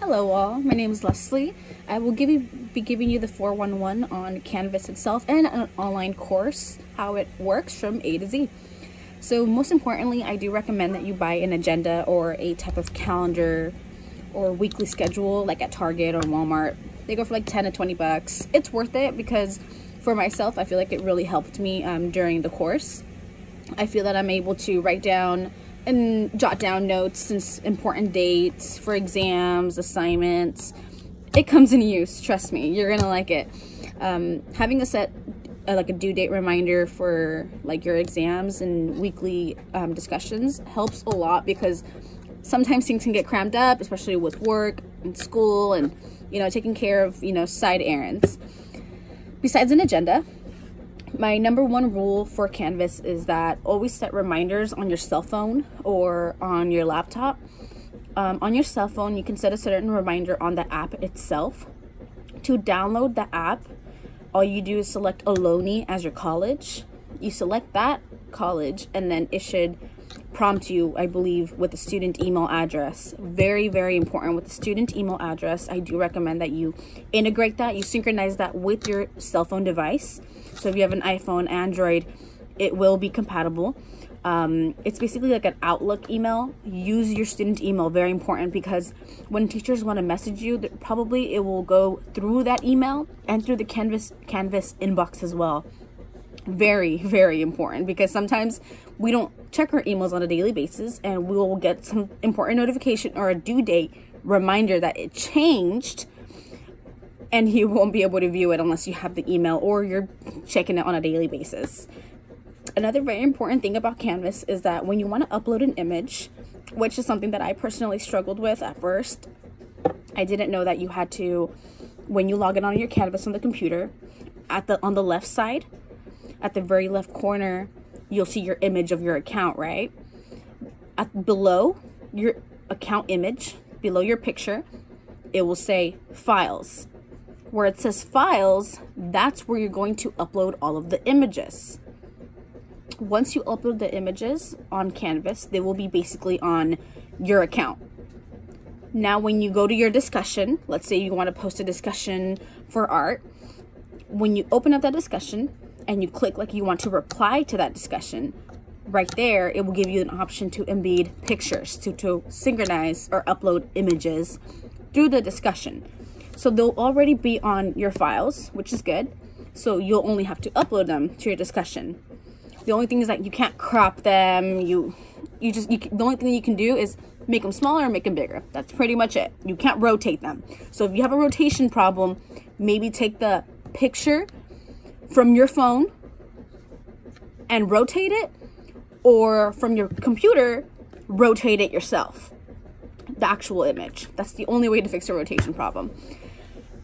Hello all, my name is Leslie. I will be giving you the 411 on Canvas itself and an online course, how it works from A to Z. So most importantly, I do recommend that you buy an agenda or a type of calendar or weekly schedule like at Target or Walmart. They go for like 10 to 20 bucks. It's worth it because for myself, I feel like it really helped me during the course. I feel that I'm able to write down and jot down notes and important dates for exams, assignments. It comes in use, trust me, you're gonna like it. Having a set like a due date reminder for like your exams and weekly discussions helps a lot because sometimes things can get crammed up, especially with work and school and taking care of side errands. Besides an agenda, my number one rule for Canvas is that always set reminders on your cell phone or on your laptop. On your cell phone, you can set a certain reminder on the app itself. To download the app, all you do is select Ohlone as your college. You select that college and then it should prompt you, I believe, with a student email address. Very, very important with the student email address. I do recommend that you integrate that, you synchronize that with your cell phone device. So if you have an iPhone, Android, it will be compatible. It's basically like an Outlook email. Use your student email, very important, because when teachers want to message you, probably it will go through that email and through the Canvas inbox as well. Very, very important because sometimes we don't check our emails on a daily basis and we will get some important notification or a due date reminder that it changed, and you won't be able to view it unless you have the email or you're checking it on a daily basis. Another very important thing about Canvas is that when you want to upload an image, which is something that I personally struggled with at first, I didn't know that you had to, when you log in on your Canvas on the computer, on the left side, at the very left corner, you'll see your image of your account, right? Below your account image, below your picture, it will say files. Where it says files, that's where you're going to upload all of the images. Once you upload the images on Canvas, they will be basically on your account. Now, when you go to your discussion, let's say you want to post a discussion for art, when you open up that discussion and you click like you want to reply to that discussion, right there, it will give you an option to embed pictures, to synchronize or upload images through the discussion. So they'll already be on your files, which is good. So you'll only have to upload them to your discussion. The only thing is that you can't crop them. The only thing you can do is make them smaller or make them bigger. That's pretty much it. You can't rotate them. So if you have a rotation problem, maybe take the picture from your phone and rotate it, or from your computer, rotate it yourself. The actual image. That's the only way to fix a rotation problem.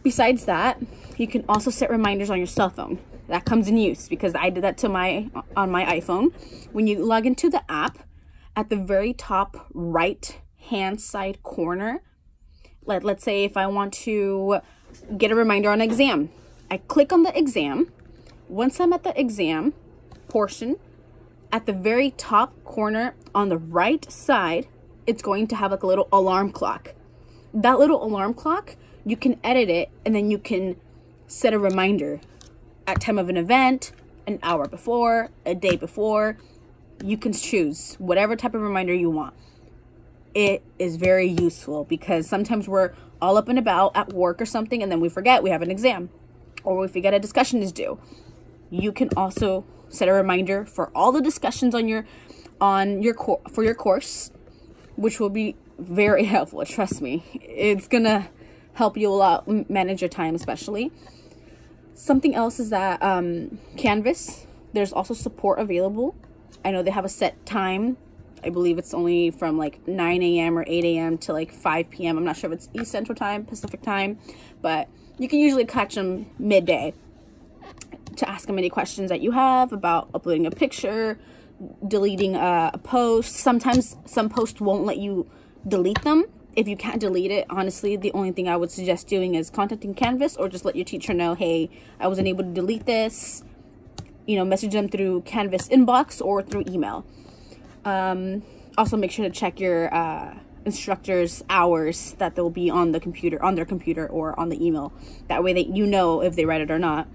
Besides that, you can also set reminders on your cell phone. That comes in use because I did that on my iPhone. When you log into the app, at the very top right hand side corner, let's say if I want to get a reminder on an exam, I click on the exam. Once I'm at the exam portion, at the very top corner on the right side, it's going to have like a little alarm clock. That little alarm clock, you can edit it and then you can set a reminder at time of an event, an hour before, a day before. You can choose whatever type of reminder you want. It is very useful because sometimes we're all up and about at work or something and then we forget we have an exam or we forget a discussion is due. You can also set a reminder for all the discussions for your course, which will be very helpful. Trust me, it's gonna help you a lot manage your time, especially. Something else is that Canvas, there's also support available. I know they have a set time. I believe it's only from like 9 a.m. or 8 a.m. to like 5 p.m. I'm not sure if it's East Central Time, Pacific Time, but you can usually catch them midday to ask them any questions that you have about uploading a picture, deleting a post. Sometimes some posts won't let you delete them. If you can't delete it, honestly, the only thing I would suggest doing is contacting Canvas or just let your teacher know, hey, I wasn't able to delete this. Message them through Canvas inbox or through email. Also, make sure to check your instructors' hours that they'll be on the computer, on their computer, or on the email. That way that you know if they read it or not.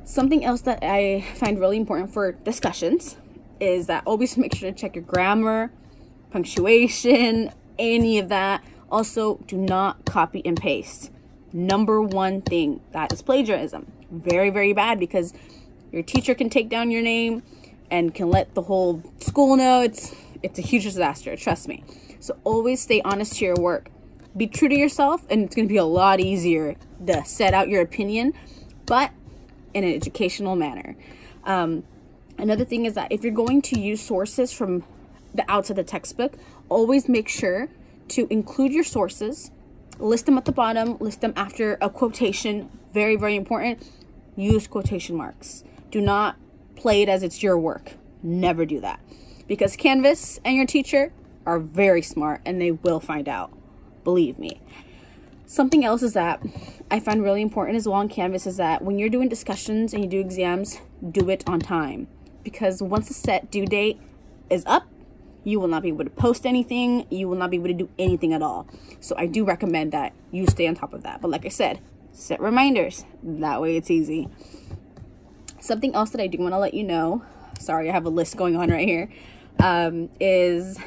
Something else that I find really important for discussions is that always make sure to check your grammar, punctuation, any of that. Also, do not copy and paste. Number one thing, that is plagiarism. Very, very bad, because your teacher can take down your name and can let the whole school know. It's a huge disaster, trust me. So always stay honest to your work. Be true to yourself, and it's going to be a lot easier to set out your opinion, but in an educational manner. Another thing is that if you're going to use sources from the outside the textbook, always make sure to include your sources, list them at the bottom, list them after a quotation. Very, very important. Use quotation marks. Do not play it as it's your work. Never do that, because Canvas and your teacher are very smart and they will find out. Believe me. Something else is that I find really important as well on Canvas is that when you're doing discussions and you do exams, do it on time. Because once the set due date is up, you will not be able to post anything. You will not be able to do anything at all. So I do recommend that you stay on top of that. But like I said, set reminders. That way it's easy. Something else that I do want to let you know, sorry, I have a list going on right here, is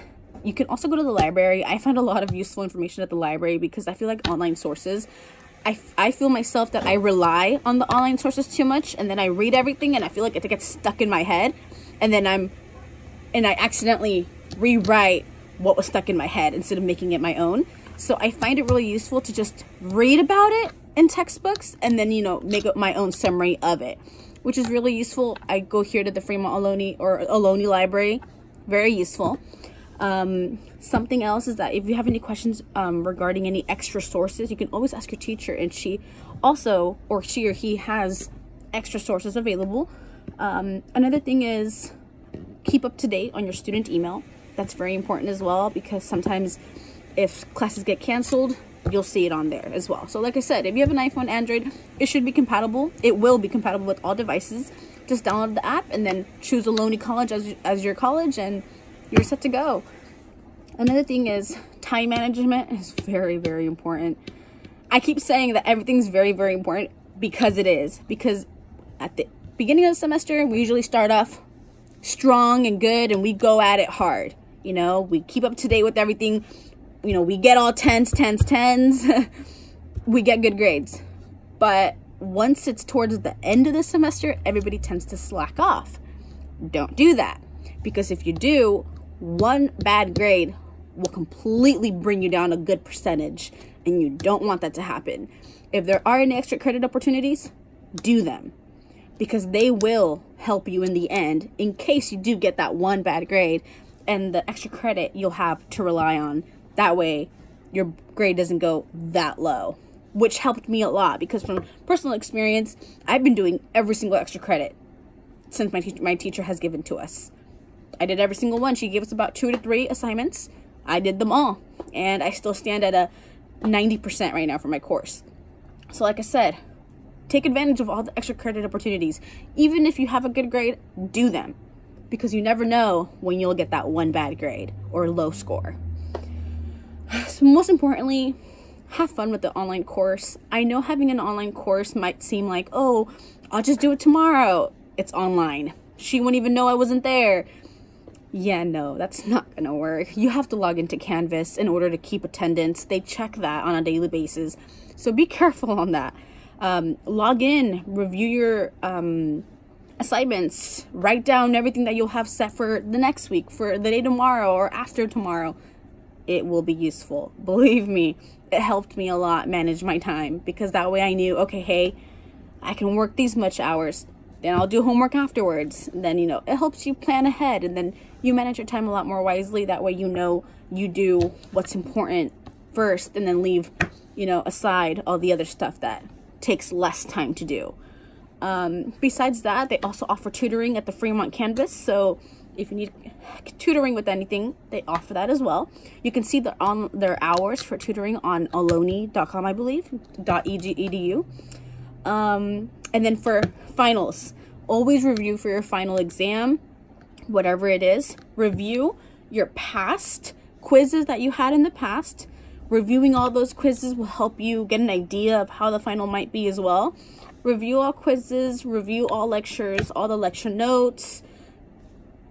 you can also go to the library. I find a lot of useful information at the library because I feel like online sources, I feel myself that I rely on the online sources too much, and then I read everything and I feel like it gets stuck in my head, and then I accidentally rewrite what was stuck in my head instead of making it my own. So I find it really useful to just read about it in textbooks and then, make up my own summary of it, which is really useful. I go here to the Fremont Ohlone or Ohlone library. Very useful. Something else is that if you have any questions regarding any extra sources, you can always ask your teacher, and she or he has extra sources available. Another thing is keep up to date on your student email. That's very important as well, because sometimes if classes get canceled, you'll see it on there as well. So like I said, if you have an iPhone, Android, it should be compatible. It will be compatible with all devices. Just download the app and then choose Ohlone College as your college, and you're set to go. Another thing is time management is very, very important. I keep saying that everything's very, very important because it is. Because at the beginning of the semester, we usually start off strong and good, and we go at it hard. We keep up to date with everything. We get all 10s. We get good grades. But once it's towards the end of the semester, everybody tends to slack off. Don't do that. Because if you do, one bad grade will completely bring you down a good percentage, and you don't want that to happen. If there are any extra credit opportunities, do them, because they will help you in the end in case you do get that one bad grade, and the extra credit you'll have to rely on. That way your grade doesn't go that low, which helped me a lot, because from personal experience, I've been doing every single extra credit since my teacher has given to us. I did every single one. She gave us about 2 to 3 assignments. I did them all, and I still stand at a 90% right now for my course. So like I said, take advantage of all the extra credit opportunities. Even if you have a good grade, do them, because you never know when you'll get that one bad grade or low score. So most importantly, have fun with the online course. I know having an online course might seem like, oh, I'll just do it tomorrow. It's online. She won't even know I wasn't there. Yeah, no, that's not gonna work. You have to log into Canvas in order to keep attendance. They check that on a daily basis. So be careful on that. Log in, review your assignments, write down everything that you'll have set for the next week, for the day tomorrow or after tomorrow. It will be useful. Believe me, it helped me a lot manage my time, because that way I knew, okay, hey, I can work these much hours. Then I'll do homework afterwards. And then, it helps you plan ahead, and then you manage your time a lot more wisely. That way you do what's important first, and then leave, aside all the other stuff that takes less time to do. Besides that, they also offer tutoring at the Fremont campus. So if you need tutoring with anything, they offer that as well. You can see their hours for tutoring on ohlone.com, I believe, .edu. And then for finals, always review for your final exam, whatever it is. Review your past quizzes that you had in the past. Reviewing all those quizzes will help you get an idea of how the final might be as well. Review all quizzes, review all lectures, all the lecture notes.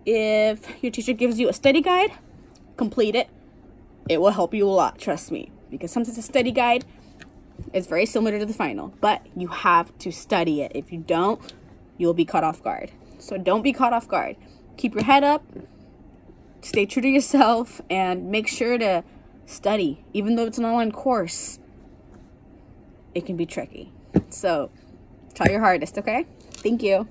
If your teacher gives you a study guide, complete it. It will help you a lot, trust me. Because sometimes a study guide is very similar to the final, but you have to study it. If you don't, you'll be caught off guard. So don't be caught off guard. Keep your head up, stay true to yourself, and make sure to study. Even though it's an online course, it can be tricky. So try your hardest, okay? Thank you.